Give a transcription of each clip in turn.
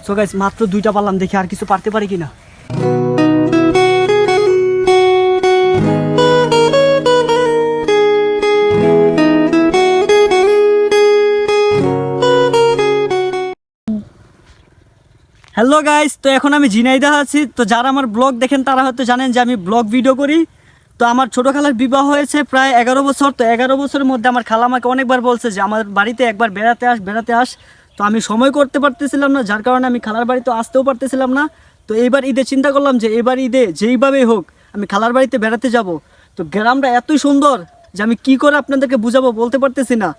So guys মাত্র দুইটা পারলাম, দেখি আর কিছু পারতে পারি কিনা। হ্যালো গাইস, তো এখন আমি ঝিনাইদহ আছি। তো যারা আমার ব্লগ দেখেন তারা হয়তো জানেন যে আমি ব্লগ ভিডিও করি। তো আমার ছোটো খালার বিবাহ হয়েছে প্রায় 11 বছর। তো 11 বছরের মধ্যে আমার খালা আমাকে অনেকবার বলছে যে আমার বাড়িতে একবার বেড়াতে আস। তো আমি সময় করতে পারতেছিলাম না, যার কারণে আমি খালার বাড়িতে আসতেও পারতেছিলাম না। তো এইবার ঈদে চিন্তা করলাম যে এবার ঈদে যেইভাবেই হোক আমি খালার বাড়িতে বেড়াতে যাব। তো গ্রামটা এতই সুন্দর যে আমি কি করে আপনাদেরকে বুঝাবো বলতে পারতেছি না।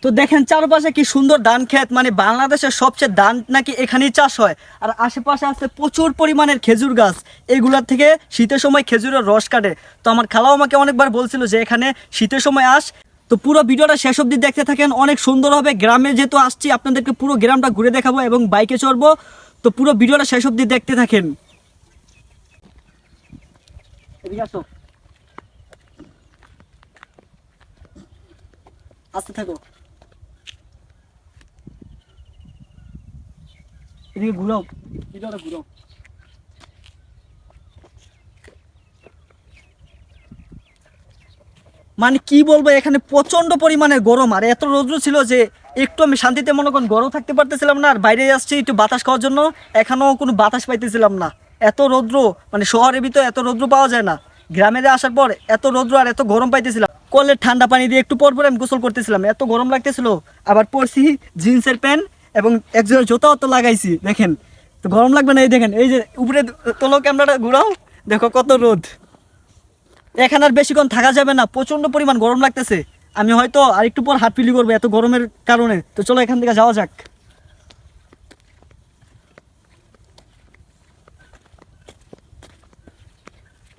তো দেখেন চারপাশে কি সুন্দর ধান ক্ষেত, মানে বাংলাদেশের সবচেয়ে ধান নাকি এখানেই চাষ হয়। আর আশেপাশে আছে প্রচুর পরিমাণের খেজুর গাছ, এইগুলার থেকে শীতের সময় খেজুরের রস কাটে। তো আমার খালাও আমাকে অনেকবার বলছিল যে এখানে শীতের সময় আস। তো পুরো ভিডিওটা শেষ অবধি দেখতে থাকেন, অনেক সুন্দর হবে। গ্রামে যেহেতু আসছি আপনাদেরকে পুরো গ্রামটা ঘুরে দেখাবো এবং বাইকে চড়বো। তো পুরো ভিডিওটা শেষ অবধি দেখতে থাকেন। এদিকে আসো, আসতে থাকো, এদিকে ঘুরাও, ভিডিওটা ঘুরাও। মানে কি বলবো, এখানে প্রচন্ড পরিমাণে গরম আর এত রৌদ্র ছিল যে একটু আমি শান্তিতে মনে করেন গরম থাকতে পারতেছিলাম না। আর বাইরে আসছি একটু বাতাস খাওয়ার জন্য, এখানেও কোনো বাতাস পাইতেছিলাম না। এত রৌদ্র, মানে শহরের ভিতরে এত রৌদ্র পাওয়া যায় না। গ্রামে আসার পর এত রৌদ্র আর এত গরম পাইতেছিলাম। কলের ঠান্ডা পানি দিয়ে একটু পর পর আমি গোসল করতেছিলাম, এত গরম লাগতেছিল। আবার পরছি জিন্সের প্যান্ট এবং একজনের জুতাও তো লাগাইছি দেখেন। তো গরম লাগবে না? এই দেখেন, এই যে উপরে তোলো ক্যামেরাটা ঘুরাও, দেখো কত রোদ। এখানে আর বেশিক্ষণ থাকা যাবে না, প্রচন্ড পরিমাণ গরম লাগতেছে। আমি হয়তো আর একটু পর হাত পিলি করবো এত গরমের কারণে। তো চলো এখান থেকে যাওয়া যাক।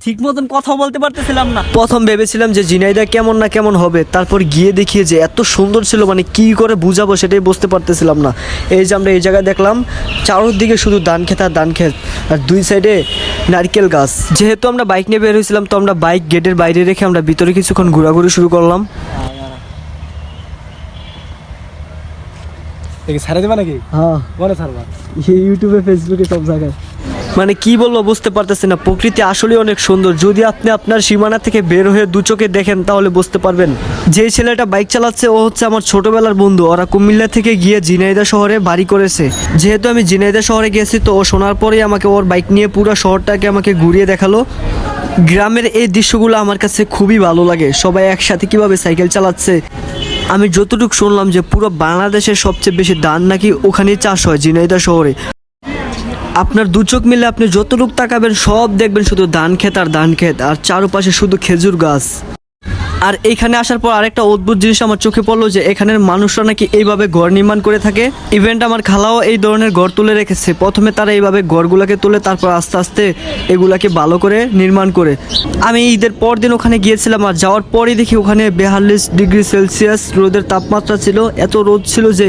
ঠিক মতন কথা বলতে পারতেছিলাম না। প্রথম ভেবেছিলাম যে ঝিনাইদহ কেমন না কেমন হবে, তারপর গিয়ে দেখিয়ে যে এত সুন্দর ছিল, মানে কি করে বুঝাবো সেটাই বুঝতে পারতেছিলাম না। এই যে আমরা এই জায়গায় দেখলাম চারদিকে শুধু ধান ক্ষেত আর ধান ক্ষেত, আর দুই সাইডে নারকেল গাছ। যেহেতু আমরা বাইক নিয়ে বের হয়েছিলাম, তো আমরা বাইক গেটের বাইরে রেখে আমরা ভিতরে কিছুক্ষণ ঘোরাঘুরি শুরু করলাম। ছাড়ে দেবা নাকি? হ্যাঁ, বলে ছাড়বা ইউটিউবে ফেসবুকে সব জায়গায়। মানে কি বলবো বুঝতে পারতেছি না, প্রকৃতি আসলে অনেক সুন্দর। যদি আপনি আপনার সীমানা থেকে বের হয়ে দু চোখে দেখেন তাহলে বুঝতে পারবেন। যে ছেলেটা বাইক চালাচ্ছে ও হচ্ছে আমার ছোটবেলার বন্ধু। ওরা কুমিল্লা থেকে গিয়ে ঝিনাইদহ শহরে বাড়ি করেছে। যেহেতু আমি ঝিনাইদহ শহরে গেছি, তো ও শোনার পরেই আমাকে ওর বাইক নিয়ে পুরো শহরটাকে আমাকে ঘুরিয়ে দেখালো। গ্রামের এই দৃশ্যগুলো আমার কাছে খুবই ভালো লাগে, সবাই একসাথে কিভাবে সাইকেল চালাচ্ছে। আমি যতটুকু শুনলাম যে পুরো বাংলাদেশের সবচেয়ে বেশি ধান নাকি ওখানেই চাষ হয়, ঝিনাইদহ শহরে। আপনার দু চোখ মিলে আপনি যতটুকু তাকাবেন সব দেখবেন শুধু ধান ক্ষেত আর ধান ক্ষেত, আর চারপাশে শুধু খেজুর গাছ। আর এইখানে আসার পর আরেকটা অদ্ভুত জিনিস আমার চোখে পড়লো যে এখানের মানুষরা নাকি এইভাবে ঘর নির্মাণ করে থাকে। ইভেন্ট আমার খালাও এই ধরনের ঘর তুলে রেখেছে। প্রথমে তারা এইভাবে ঘরগুলোকে তুলে তারপর আস্তে আস্তে এগুলাকে ভালো করে নির্মাণ করে। আমি ঈদের পর দিন ওখানে গিয়েছিলাম, আর যাওয়ার পরই দেখি ওখানে 42 ডিগ্রি সেলসিয়াস রোদের তাপমাত্রা ছিল। এত রোদ ছিল যে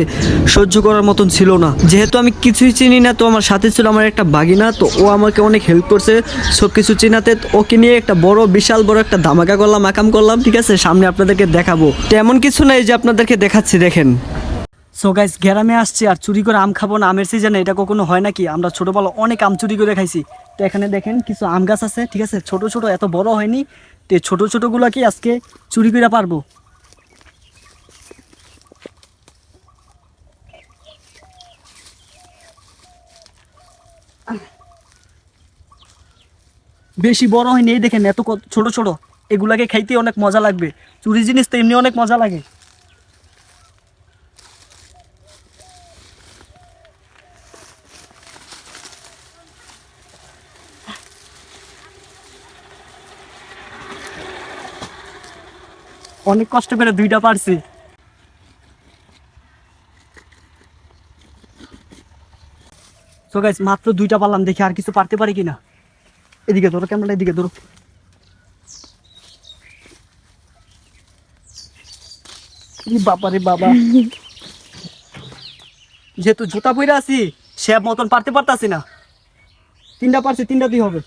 সহ্য করার মতন ছিল না। যেহেতু আমি কিছুই চিনি না, তো আমার সাথে ছিল আমার একটা বাগিনা। তো ও আমাকে অনেক হেল্প করছে সব কিছু চিনাতে। ওকে নিয়ে একটা বিশাল বড় একটা ধামাকা করলাম, আকাম করলাম। ঠিক আছে, সামনে আপনাদেরকে দেখাবো। তেমন কিছু নাই যে আপনাদেরকে দেখাচ্ছি, দেখেন। সো গাইস, গ্রামে আসছি আর চুরি করে আম খাবো না? আমের সিজনে এটা কখনো হয় নাকি? আমরা ছোটবেলা অনেক আম চুরি করে খাইছি। তো এখানে দেখেন কিছু আম গাছ আছে, ঠিক আছে, ছোট ছোট, এত বড় হয়নি। তো ছোট ছোটগুলোকে আজকে চুরি করে পারবো। বেশি বড় হয়নি, এই দেখেন এত ছোট ছোট। এগুলাকে খাইতে অনেক মজা লাগবে। চুরি জিনিস তো এমনি অনেক মজা লাগে। অনেক কষ্ট করে দুইটা পারছি। সো গাইস মাত্র দুইটা পারলাম, দেখি আর কিছু পারতে পারি কিনা। এদিকে ধরো ক্যামেরা, এদিকে ধরো। বাবা রে বাবা, যেহেতু জুতা পরে আছি সে মতন পারতে পারতাছি না। তিনটা পারছি, তিনটাতেই হবে।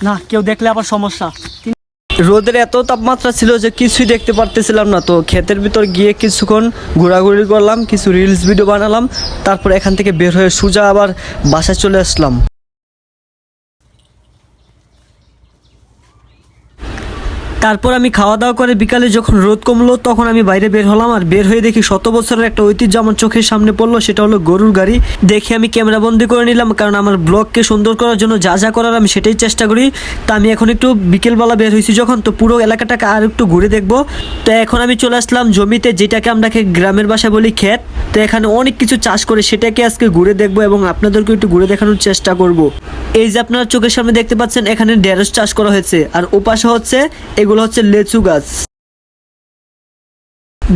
না, কেউ দেখলে আবার সমস্যা। রোদের এত তাপমাত্রা ছিল যে কিছুই দেখতে পারতেছিলাম না। তো ক্ষেতের ভিতর গিয়ে কিছুক্ষণ ঘোরাঘুরি করলাম, কিছু রিলস ভিডিও বানালাম, তারপর এখান থেকে বের হয়ে সোজা আবার বাসায় চলে আসলাম। তারপর আমি খাওয়া দাওয়া করে বিকালে যখন রোদ কমলো তখন আমি বাইরে বের হলাম, আর বের হয়ে দেখি 100 বছরের একটা ঐতিহ্য আমার চোখের সামনে পড়লো, সেটা হলো গরুর গাড়ি। দেখে আমি ক্যামেরা বন্দি করে নিলাম, কারণ আমার ব্লগকে সুন্দর করার জন্য যা যা করার আমি সেটাই চেষ্টা করি। তা আমি এখন একটু বিকেলবেলা বের হয়েছি যখন, তো পুরো এলাকাটাকে আর একটু ঘুরে দেখবো। তো এখন আমি চলে আসলাম জমিতে, যেটাকে আমরা গ্রামের ভাষায় বলি ক্ষেত। তো এখানে অনেক কিছু চাষ করে, সেটাকে আজকে ঘুরে দেখবো এবং আপনাদেরকে একটু ঘুরে দেখানোর চেষ্টা করব। এই যে আপনারা চোখের সামনে দেখতে পাচ্ছেন, এখানে ঢেঁড়স চাষ করা হয়েছে, আর ওপাশে হচ্ছে এগুলো হচ্ছে লেচু গাছ।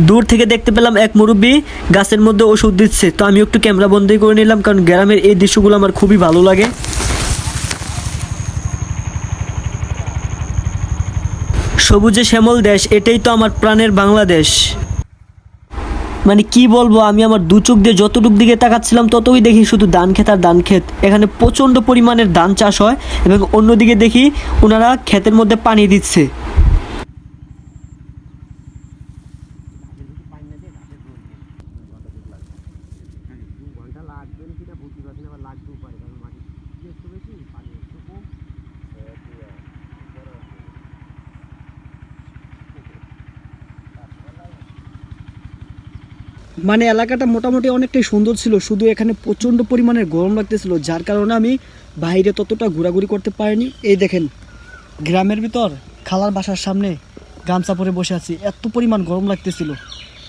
দূর থেকে দেখতে পেলাম এক মুরব্বী গাছের মধ্যে ওষুধ দিচ্ছে। তো আমি একটু ক্যামেরা বন্দি করে নিলাম, কারণ গ্রামের এই দৃশ্যগুলো আমার খুবই ভালো লাগে। সবুজে শ্যামল দেশ, এটাই তো আমার প্রাণের বাংলাদেশ। মানে কি বলবো, আমি আমার দু চোখ দিয়ে যতটুক দিকে তাকাচ্ছিলাম ততই দেখি শুধু ধান ক্ষেত আর ধান ক্ষেত। এখানে প্রচণ্ড পরিমাণের ধান চাষ হয় এবং অন্যদিকে দেখি ওনারা ক্ষেতের মধ্যে পানি দিচ্ছে। মানে এলাকাটা মোটামুটি অনেকটাই সুন্দর ছিল, শুধু এখানে প্রচণ্ড পরিমাণের গরম লাগতেছিল, যার কারণে আমি বাইরে ততটা ঘোরাঘুরি করতে পারিনি। এই দেখেন, গ্রামের ভিতর খালার বাসার সামনে গামছা পরে বসে আছি, এত পরিমাণ গরম লাগতেছিল।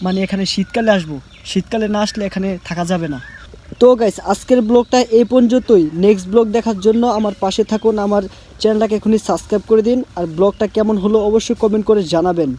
মানে এখানে শীতকালে আসবো, শীতকালে না আসলে এখানে থাকা যাবে না। তো গাইস, আজকের ব্লগটা এই পর্যন্তই। নেক্সট ব্লগ দেখার জন্য আমার পাশে থাকুন, আমার চ্যানেলটাকে এখনই সাবস্ক্রাইব করে দিন, আর ব্লগটা কেমন হলো অবশ্যই কমেন্ট করে জানাবেন।